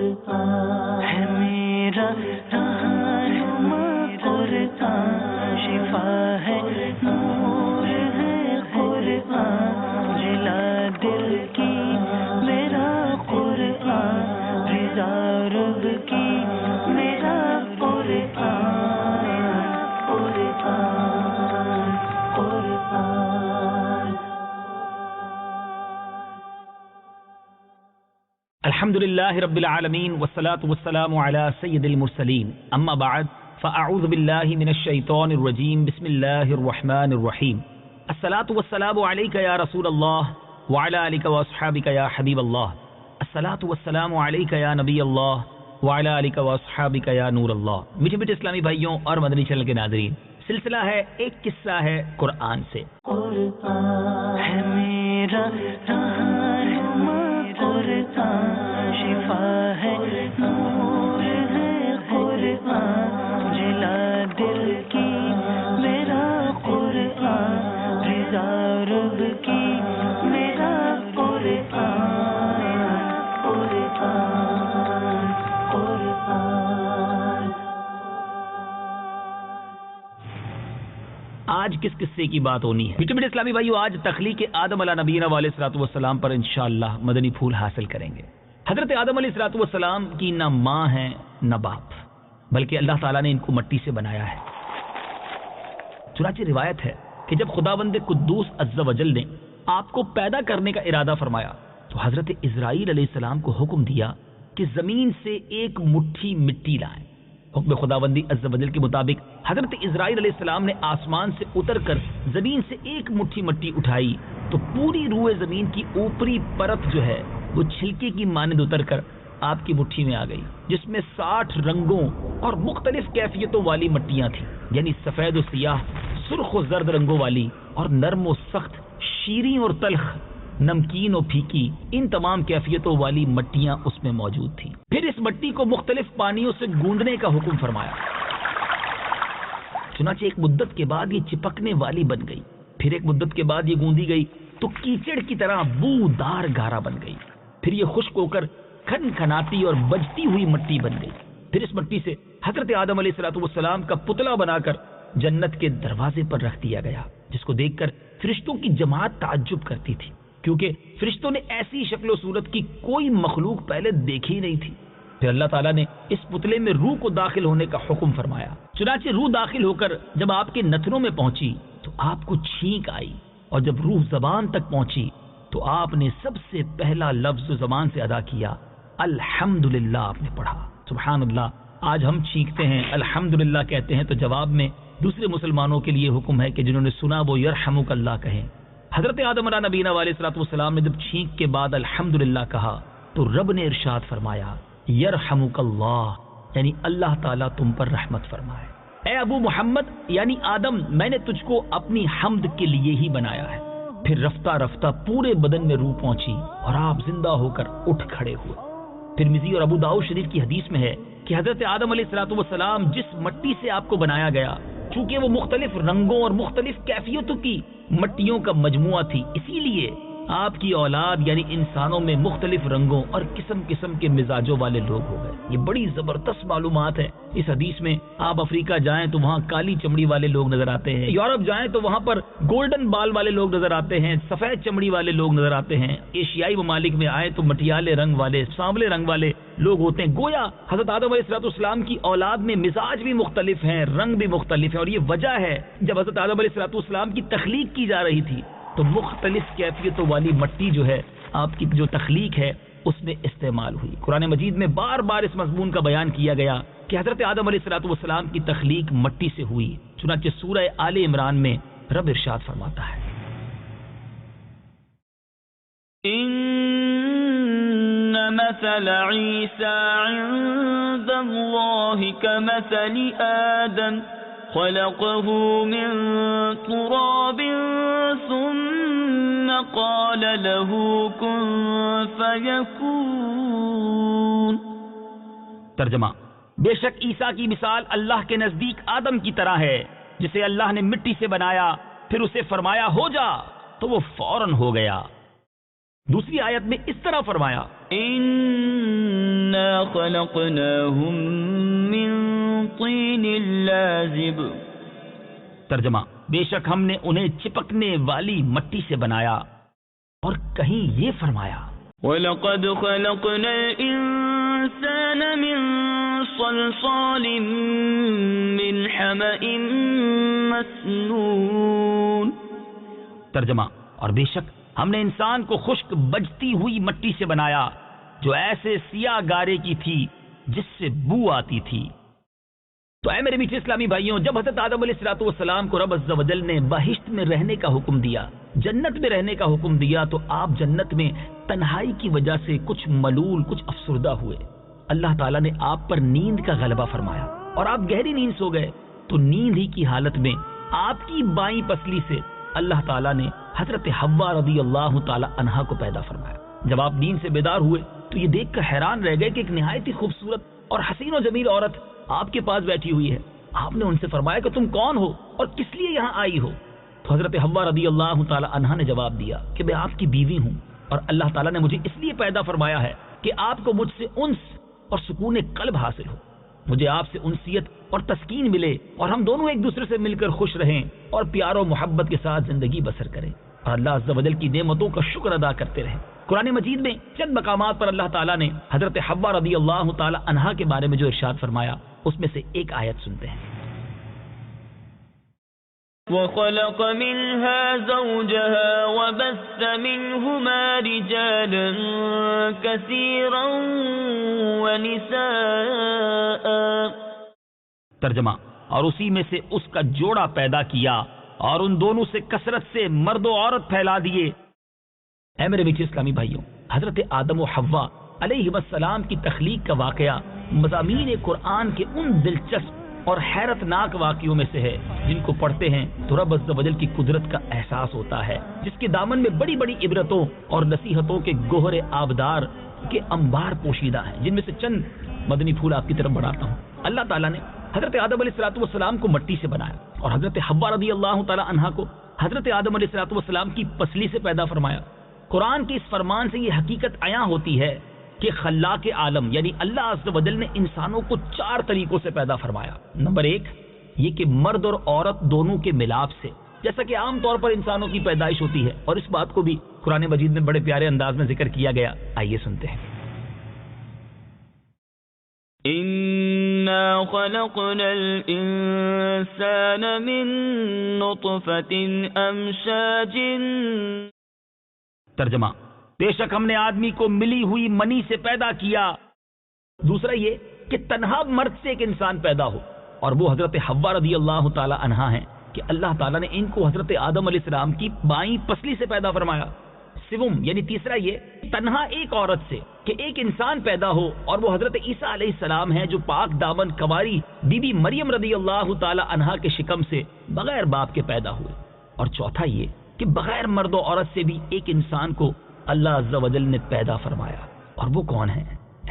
قرآن ہے میرا رہنما، قرآن شفا ہے، نور ہے قرآن، جلا دل کی میرا قرآن، رضا رب کی میرا قرآن، قرآن قرآن۔ الحمدللہ رب العالمین والصلاة والسلام علی سید المرسلین، اما بعد فاعوذ باللہ من الشیطان الرجیم، بسم اللہ الرحمن الرحیم۔ الصلاة والسلام علیک یا رسول اللہ وعلی آلک واصحابک یا حبیب اللہ، الصلاة والسلام علیک یا نبی اللہ وعلی آلک واصحابک یا نور اللہ۔ میٹھے میٹھے اسلامی بھائیوں اور مدنی چینل کے ناظرین، سلسلہ ہے ایک قصہ ہے قرآن سے۔ قرآن ہے میرا رہنما، قرآن شفا ہے، نور ہے قرآن، جلا دل کی میرا قرآن، رضا رب کی میرا قرآن، قرآن قرآن۔ آج کس قصے کی بات ہونی ہے؟ میٹھے میٹھے اسلامی بھائیو، آج تخلیق آدم علیہ نبینا علیہ الصلوۃ والسلام پر انشاءاللہ مدنی پھول حاصل کریں گے۔ حضرت آدم علیہ الصلوۃ والسلام کی نہ ماں ہے نہ باپ، بلکہ اللہ تعالیٰ نے ان کو مٹی سے بنایا ہے۔ چنانچہ روایت ہے کہ جب خداوند قدوس عز و جل نے آپ کو پیدا کرنے کا ارادہ فرمایا تو حضرت اسرائیل علیہ السلام کو حکم دیا کہ زمین سے ایک مٹھی مٹی لائیں۔ حکم خداوندی عز و جل کے مطابق حضرت اسرائیل علیہ السلام نے آسمان سے اتر کر زمین سے ایک مٹھی مٹی اٹھائی تو پوری روح زمین کی اوپری پرت جو ہے وہ چھلکے کی مانند اتر کر آپ کی مٹھی میں آ گئی، جس میں 60 رنگوں اور مختلف کیفیتوں والی مٹیاں تھیں، یعنی سفید و سیاہ، سرخ و زرد رنگوں والی، اور نرم و سخت، شیریں اور تلخ، نمکین و پھیکی، ان تمام کیفیتوں والی مٹیاں اس میں موجود تھیں۔ پھر اس مٹی کو مختلف پانیوں سے گوندنے کا حکم فرمایا۔ چنانچہ ایک مدت کے بعد یہ چپکنے والی بن گئی، پھر ایک مدت کے بعد یہ گوندی گئی تو کیچڑ کی طرح بو دار گارا بن گئی، پھر یہ خشک ہو کر کھن کھناتی اور بجتی ہوئی مٹی بن گئی۔ پھر اس مٹی سے حضرت آدم علیہ السلام کا پتلا بنا کر جنت کے دروازے پر رکھ دیا گیا، جس کو دیکھ کر فرشتوں کی جماعت تعجب کرتی تھی، کیونکہ فرشتوں نے ایسی شکل و صورت کی کوئی مخلوق پہلے دیکھی ہی نہیں تھی۔ پھر اللہ تعالیٰ نے اس پتلے میں روح کو داخل ہونے کا حکم فرمایا۔ چنانچہ روح داخل ہو کر جب آپ کے نتنوں میں پہنچی تو آپ کو چھینک آئی، اور جب روح زبان تک پہنچی تو آپ نے سب سے پہلا لفظ زبان سے ادا کیا الحمدللہ آپ نے پڑھا۔ سبحان اللہ، آج ہم چھینکتے ہیں الحمدللہ کہتے ہیں تو جواب میں دوسرے مسلمانوں کے لیے حکم ہے کہ جنہوں نے سنا وہ یرحمک اللہ کہیں۔ حضرت آدم علیہ نبینا علیہ الصلوۃ والسلام نے جب چھینک کے بعد الحمدللہ کہا تو رب نے ارشاد فرمایا یرحمک اللہ، یعنی اللہ تعالیٰ تم پر رحمت فرمائے۔ اے ابو محمد یعنی آدم، میں نے تجھ کو اپنی حمد کے لیے ہی بنایا ہے۔ پھر رفتہ رفتہ پورے بدن میں روح پہنچی اور آپ زندہ ہو کر اٹھ کھڑے ہوئے۔ ترمذی اور ابو داؤد شریف کی حدیث میں ہے کہ حضرت آدم علیہ الصلوۃ والسلام جس مٹی سے آپ کو بنایا گیا، چونکہ وہ مختلف رنگوں اور مختلف کیفیتوں کی مٹیوں کا مجموعہ تھی، اسی لیے آپ کی اولاد یعنی انسانوں میں مختلف رنگوں اور قسم قسم کے مزاجوں والے لوگ ہو گئے۔ یہ بڑی زبردست معلومات ہے اس حدیث میں۔ آپ افریقہ جائیں تو وہاں کالی چمڑی والے لوگ نظر آتے ہیں، یورپ جائیں تو وہاں پر گولڈن بال والے لوگ نظر آتے ہیں، سفید چمڑی والے لوگ نظر آتے ہیں، ایشیائی ممالک میں آئے تو مٹیالے رنگ والے، سانولے رنگ والے لوگ ہوتے ہیں۔ گویا حضرت آدم علیہ السلام کی اولاد میں مزاج بھی مختلف ہیں، رنگ بھی مختلف ہیں، اور یہ وجہ ہے جب حضرت آدم علیہ السلام کی تخلیق کی جا رہی تھی تو مختلف کیفیتوں والی مٹی جو ہے آپ کی جو تخلیق ہے اس میں استعمال ہوئی۔ قرآن مجید میں بار بار اس مضمون کا بیان کیا گیا کہ حضرت آدم علیہ السلام کی تخلیق مٹی سے ہوئی۔ چنانچہ سورہ آل عمران میں رب ارشاد فرماتا ہے ان مثل عیسی عند اللہ کمثل آدم خلقه من تراب ثم قال له كن فيكون۔ ترجمہ، بے شک عیسیٰ کی مثال اللہ کے نزدیک آدم کی طرح ہے، جسے اللہ نے مٹی سے بنایا، پھر اسے فرمایا ہو جا تو وہ فوراً ہو گیا۔ دوسری آیت میں اس طرح فرمایا ان إنا خلقناهم من طين لازب. ترجمہ: بے شک ہم نے انہیں چپکنے والی مٹی سے بنایا. اور کہیں یہ فرمایا: وَلَقَدْ خَلَقْنَا الْإِنسَانَ مِنْ صَلْصَالٍ مِّنْ حَمَإٍ مَسْنُونٍ. ترجمہ: اور بے شک ہم نے انسان کو خشک بجتی ہوئی مٹی سے بنایا جو ایسے سیاہ گارے کی تھی جس سے بو آتی تھی. تو اے میرے میٹھے اسلامی بھائیوں، جب حضرت آدم علیہ السلام کو رب عز و جل نے بہشت میں رہنے کا حکم دیا، جنت میں رہنے کا حکم دیا، تو آپ جنت میں تنہائی کی وجہ سے کچھ ملول، کچھ افسردہ ہوئے. اللہ تعالیٰ نے آپ پر نیند کا غلبہ فرمایا اور آپ گہری نیند سو گئے. تو نیند ہی کی حالت میں آپ کی بائیں پسلی سے اللہ تعالیٰ نے حضرت حوا رضی اللہ تعالیٰ عنہا کو پیدا فرمایا. جب آپ نیند سے بیدار ہوئے تو یہ دیکھ کر حیران رہ گئے کہ ایک نہایت ہی خوبصورت اور حسین و جمیل عورت آپ کے پاس بیٹھی ہوئی ہے. آپ نے ان سے فرمایا کہ تم کون ہو اور کس لیے یہاں آئی ہو؟ تو حضرت حوا رضی اللہ تعالیٰ عنہا نے جواب دیا کہ میں آپ کی بیوی ہوں اور اللہ تعالیٰ نے مجھے اس لیے پیدا فرمایا ہے کہ آپ کو مجھ سے انس اور سکون قلب حاصل ہو، مجھے آپ سے انسیت اور تسکین ملے اور ہم دونوں ایک دوسرے سے مل کر خوش رہیں اور پیار و محبت کے ساتھ زندگی بسر کریں اور اللہ عز و جل کی نعمتوں کا شکر ادا کرتے رہیں. قرآن مجید میں چند مقامات پر اللہ تعالیٰ نے حضرت حوا رضی اللہ تعالیٰ عنہا کے بارے میں جو ارشاد فرمایا اس میں سے ایک آیت سنتے ہیں. وَخَلَقَ مِنْهَا زَوْجَهَا وَبَثَّ مِنْهُمَا رِجَالًا كَثِيرًا وَنِسَاءً. ترجمہ: اور اسی میں سے اس کا جوڑا پیدا کیا اور ان دونوں سے کثرت سے مرد و عورت پھیلا دیے. اے میرے میٹھے اسلامی بھائیوں، حضرت آدم و حوا علیہ السلام کی تخلیق کا واقعہ مضامین قرآن کے ان دلچسپ اور حیرت ناک واقعوں میں سے ہے جن کو پڑھتے ہیں تو رب عز و جل کی قدرت کا احساس ہوتا ہے، جس کے دامن میں بڑی بڑی عبرتوں اور نصیحتوں کے گوہر آبدار کے انبار پوشیدہ ہیں، جن میں سے چند مدنی پھول آپ کی طرف بڑھاتا ہوں. اللہ تعالیٰ نے حضرت آدم علیہ السلام کو مٹی سے بنایا اور حضرت حوا رضی اللہ تعالیٰ عنہا کو حضرت آدم علیہ السلام کی پسلی سے پیدا فرمایا. قرآن کے اس فرمان سے یہ حقیقت عیاں ہوتی ہے کہ خلاق عالم یعنی اللہ عز و جل نے انسانوں کو 4 طریقوں سے پیدا فرمایا. نمبر 1 یہ کہ مرد اور عورت دونوں کے ملاپ سے، جیسا کہ عام طور پر انسانوں کی پیدائش ہوتی ہے، اور اس بات کو بھی قرآن مجید میں بڑے پیارے انداز میں ذکر کیا گیا. آئیے سنتے ہیں. إِنَّا خَلَقْنَا الْإِنسَانَ مِن نُطْفَةٍ أَمْشَاجٍ. ترجمہ: بے شک ہم نے آدمی کو ملی ہوئی منی سے پیدا کیا. دوسرا یہ کہ تنہا مرد سے ایک انسان پیدا ہو، اور وہ حضرت حوا رضی اللہ تعالی عنہا ہیں کہ اللہ تعالیٰ نے ان کو حضرت آدم علیہ السلام کی بائیں پسلی سے پیدا فرمایا. سوم یعنی تیسرا یہ تنہا ایک عورت سے کہ ایک انسان پیدا ہو، اور وہ حضرت عیسیٰ علیہ السلام ہیں جو پاک دامن کنواری بی بی مریم رضی اللہ تعالی عنہا کے شکم سے بغیر باپ کے پیدا ہوئے. اور چوتھا یہ کہ بغیر مرد و عورت سے بھی ایک انسان کو اللہ عز و جل نے پیدا فرمایا. اور وہ کون ہے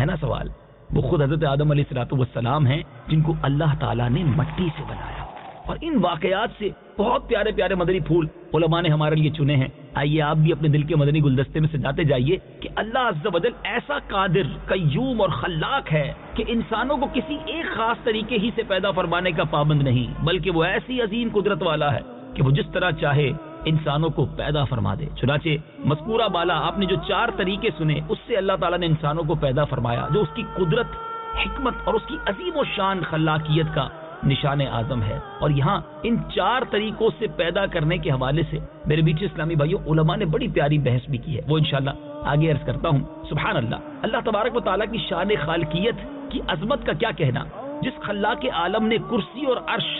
نا سوال؟ وہ خود حضرت آدم علیہ السلام ہیں جن کو اللہ تعالیٰ نے مٹی سے بنایا. اور ان واقعات سے بہت پیارے پیارے مدنی پھول علماء نے ہمارے لیے چنے ہیں. آئیے آپ بھی اپنے دل کے مدنی گلدستے میں سجاتے جائیے کہ اللہ عز و جل ایسا قادر، قیوم اور خلاق ہے کہ انسانوں کو کسی ایک خاص طریقے ہی سے پیدا فرمانے کا پابند نہیں، بلکہ وہ ایسی عظیم قدرت والا ہے کہ وہ جس طرح چاہے انسانوں کو پیدا فرما دے. چنانچہ مذکورہ بالا آپ نے جو 4 طریقے سنے، اس سے اللہ تعالیٰ نے انسانوں کو پیدا فرمایا، جو اس کی قدرت، حکمت اور اس کی عظیم و شان خلاقیت کا نشان اعظم ہے. اور یہاں ان 4 طریقوں سے پیدا کرنے کے حوالے سے میرے میٹھے اسلامی بھائیوں علماء نے بڑی پیاری بحث بھی کی ہے، وہ انشاءاللہ آگے عرض کرتا ہوں. سبحان اللہ، اللہ تبارک و تعالیٰ کی شان خالقیت کی عظمت کا کیا کہنا. جس خلاق عالم نے کرسی اور عرش،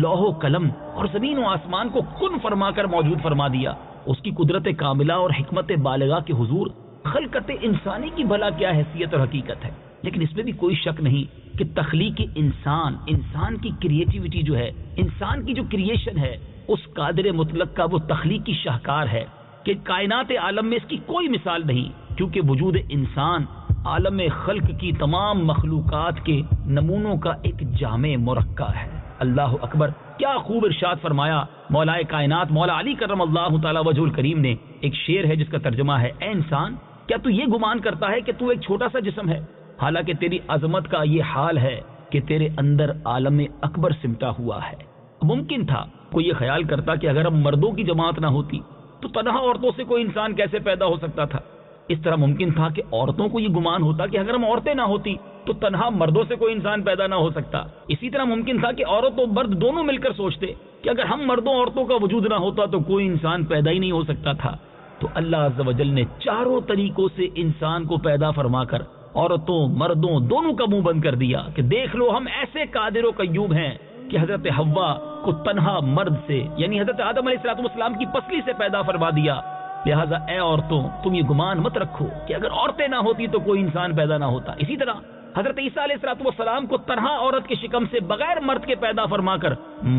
لوح و قلم اور زمین و آسمان کو کن فرما کر موجود فرما دیا، اس کی قدرت کاملہ اور حکمت بالغہ کے حضور خلقت انسانی کی بھلا کیا حیثیت اور حقیقت ہے. لیکن اس میں بھی کوئی شک نہیں کہ تخلیق انسان کی کریٹیوٹی جو ہے، انسان کی جو کریشن ہے، اس قادر مطلق کا وہ تخلیقی شاہکار ہے کہ کائنات عالم میں اس کی کوئی مثال نہیں، کیونکہ وجود انسان عالم خلق کی تمام مخلوقات کے نمونوں کا ایک جامع مرکب ہے. اللہ اکبر، کیا خوب ارشاد فرمایا مولا کائنات مولا علی کرم اللہ تعالی وجہ الکریم نے. ایک شعر ہے جس کا ترجمہ ہے، اے انسان کیا تو یہ گمان کرتا ہے کہ تو ایک چھوٹا سا جسم ہے حالانکہ تیری عظمت کا یہ حال ہے کہ تیرے اندر عالم اکبر سمٹا ہوا ہے۔ ممکن تھا کوئی یہ خیال کرتا کہ اگر اب مردوں کی جماعت نہ ہوتی تو تنہا عورتوں سے کوئی انسان کیسے پیدا ہو سکتا تھا۔ اس طرح ممکن تھا کہ عورتوں کو یہ گمان ہوتا کہ اگر ہم عورتیں نہ ہوتی تو تنہا مردوں سے کوئی انسان پیدا نہ ہو سکتا۔ اسی طرح ممکن تھا کہ عورت و مرد دونوں مل کر سوچتے کہ اگر ہم مردوں عورتوں کا وجود نہ ہوتا تو کوئی انسان پیدا ہی نہیں ہو سکتا تھا۔ تو اللہ عز و جل نے چاروں طریقوں سے انسان کو پیدا فرما کر عورتوں مردوں دونوں کا منہ بند کر دیا کہ دیکھ لو ہم ایسے قادر و قیوم ہیں کہ حضرت حوا کو تنہا مرد سے یعنی حضرت آدم علیہ السلام کی پسلی سے پیدا فرما دیا۔ لہٰذا اے عورتوں تم یہ گمان مت رکھو کہ اگر عورتیں نہ ہوتی تو کوئی انسان پیدا نہ ہوتا۔ اسی طرح حضرت عیسیٰ علیہ السلام کو تنہا عورت کے شکم سے بغیر مرد کے پیدا فرما کر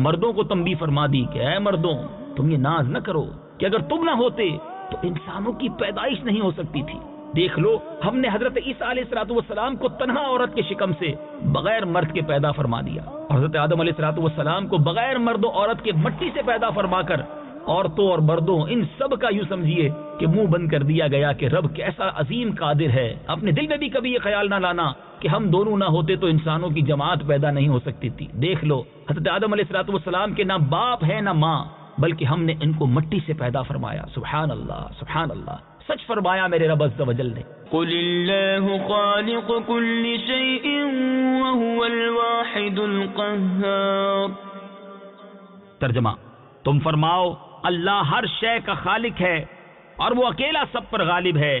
مردوں کو تنبیہ فرما دی کہ اے مردوں تم یہ ناز نہ کرو کہ اگر تم نہ ہوتے تو انسانوں کی پیدائش نہیں ہو سکتی تھی۔ دیکھ لو ہم نے حضرت عیسیٰ علیہ السلام کو تنہا عورت کے شکم سے بغیر مرد کے پیدا فرما دیا، اور حضرت آدم علیہ السلام کو بغیر مرد و عورت کے مٹی سے پیدا فرما کر عورتوں اور مردوں ان سب کا یوں سمجھیے کہ منہ بند کر دیا گیا کہ رب کیسا عظیم قادر ہے۔ اپنے دل میں بھی کبھی یہ خیال نہ لانا کہ ہم دونوں نہ ہوتے تو انسانوں کی جماعت پیدا نہیں ہو سکتی تھی۔ دیکھ لو حضرت آدم علیہ السلام کے نہ باپ ہے نہ ماں، بلکہ ہم نے ان کو مٹی سے پیدا فرمایا۔ سبحان اللہ سبحان اللہ، سچ فرمایا میرے رب عز و جل نے۔ قل اللہ خالق کل شیء وهو الواحد القہار۔ ترجمہ، تم فرماؤ اللہ ہر شے کا خالق ہے اور وہ اکیلا سب پر غالب ہے۔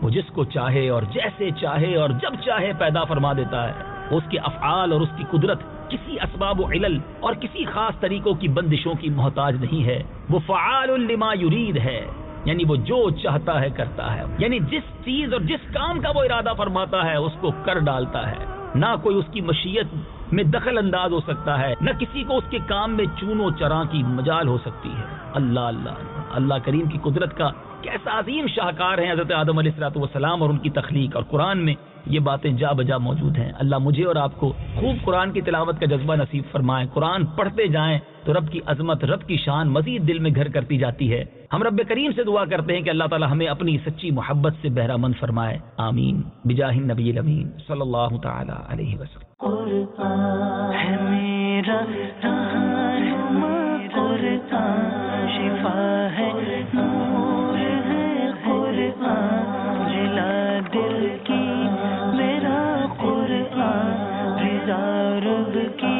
وہ جس کو چاہے اور جیسے چاہے اور جب چاہے پیدا فرما دیتا ہے۔ اس کے افعال اور اس کی قدرت کسی اسباب و علل اور کسی خاص طریقوں کی بندشوں کی محتاج نہیں ہے۔ وہ فعال لما یرید ہے، یعنی وہ جو چاہتا ہے کرتا ہے، یعنی جس چیز اور جس کام کا وہ ارادہ فرماتا ہے اس کو کر ڈالتا ہے۔ نہ کوئی اس کی مشیت میں دخل انداز ہو سکتا ہے، نہ کسی کو اس کے کام میں چون و چراں کی مجال ہو سکتی ہے۔ اللہ اللہ اللہ کریم کی قدرت کا کیسا عظیم شاہکار ہیں حضرت آدم علیہ السلام اور ان کی تخلیق، اور قرآن میں یہ باتیں جا بجا موجود ہیں۔ اللہ مجھے اور آپ کو خوب قرآن کی تلاوت کا جذبہ نصیب فرمائے۔ قرآن پڑھتے جائیں تو رب کی عظمت رب کی شان مزید دل میں گھر کرتی جاتی ہے۔ ہم رب کریم سے دعا کرتے ہیں کہ اللہ تعالی ہمیں اپنی سچی محبت سے بہرہ مند فرمائے، آمین بجاہ النبی الامین صلی اللہ تعالی علیہ وسلم۔ قرآن ہے میرا رہنما، قرآن شفا ہے نور ہے، قرآن جلا دل کی میرا قرآن رضا رب کی